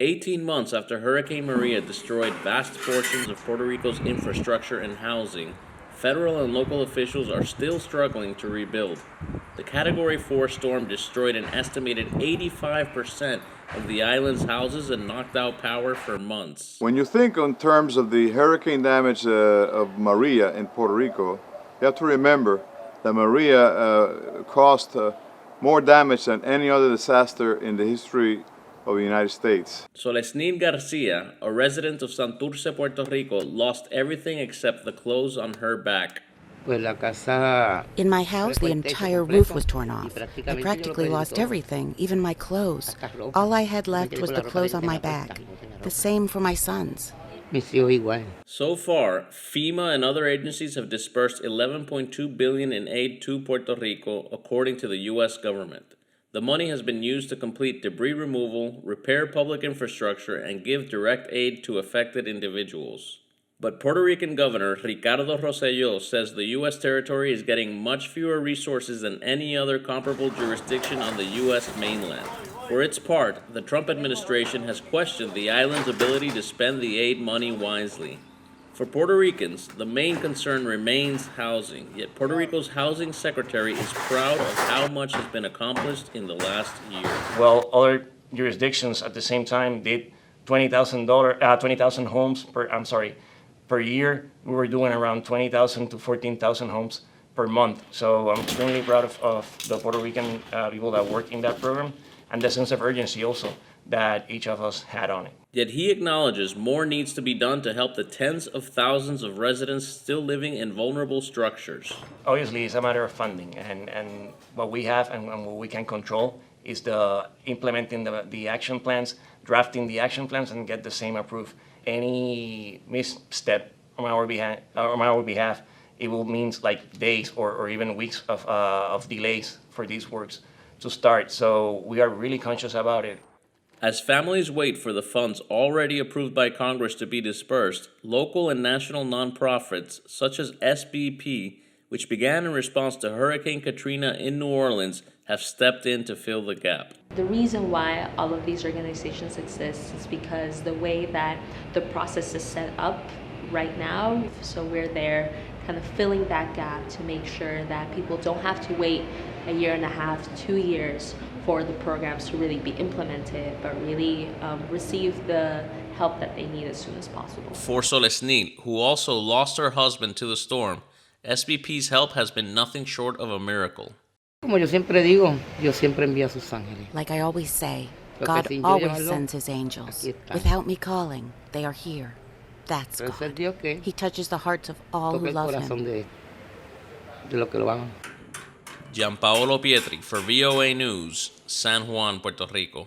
18 months after Hurricane Maria destroyed vast portions of Puerto Rico's infrastructure and housing, federal and local officials are still struggling to rebuild. The Category 4 storm destroyed an estimated 85% of the island's houses and knocked out power for months. When you think in terms of the hurricane damage of Maria in Puerto Rico, you have to remember that Maria caused more damage than any other disaster in the history of the United States. Solesnil Garcia, a resident of Santurce, Puerto Rico, lost everything except the clothes on her back. In my house, the entire roof was torn off. I practically lost everything, even my clothes. All I had left was the clothes on my back. The same for my sons. So far, FEMA and other agencies have dispersed $11.2 billion in aid to Puerto Rico, according to the U.S. government. The money has been used to complete debris removal, repair public infrastructure, and give direct aid to affected individuals. But Puerto Rican Governor Ricardo Rosselló says the U.S. territory is getting much fewer resources than any other comparable jurisdiction on the U.S. mainland. For its part, the Trump administration has questioned the island's ability to spend the aid money wisely. For Puerto Ricans, the main concern remains housing, yet Puerto Rico's housing secretary is proud of how much has been accomplished in the last year. Well, other jurisdictions at the same time did 20,000 homes per year. We were doing around 20,000 to 14,000 homes per month. So I'm extremely proud of the Puerto Rican people that work in that program, and the sense of urgency also that each of us had on it. Yet he acknowledges more needs to be done to help the tens of thousands of residents still living in vulnerable structures. Obviously, it's a matter of funding, and what we have and what we can control is the implementing the action plans, drafting the action plans, and get the same approved. Any misstep on our behalf, it will mean like days or even weeks of delays for these works to start. So we are really conscious about it. As families wait for the funds already approved by Congress to be dispersed, local and national nonprofits such as SBP, which began in response to Hurricane Katrina in New Orleans, have stepped in to fill the gap. The reason why all of these organizations exist is because the way that the process is set up right now, so we're there kind of filling that gap to make sure that people don't have to wait a year and a half, 2 years for the programs to really be implemented, but really receive the help that they need as soon as possible. For Solesnil, who also lost her husband to the storm, SBP's help has been nothing short of a miracle. Like I always say, God always sends his angels. Without me calling, they are here. That's God. He touches the hearts of all who love him. Gianpaolo Pietri for VOA News, San Juan, Puerto Rico.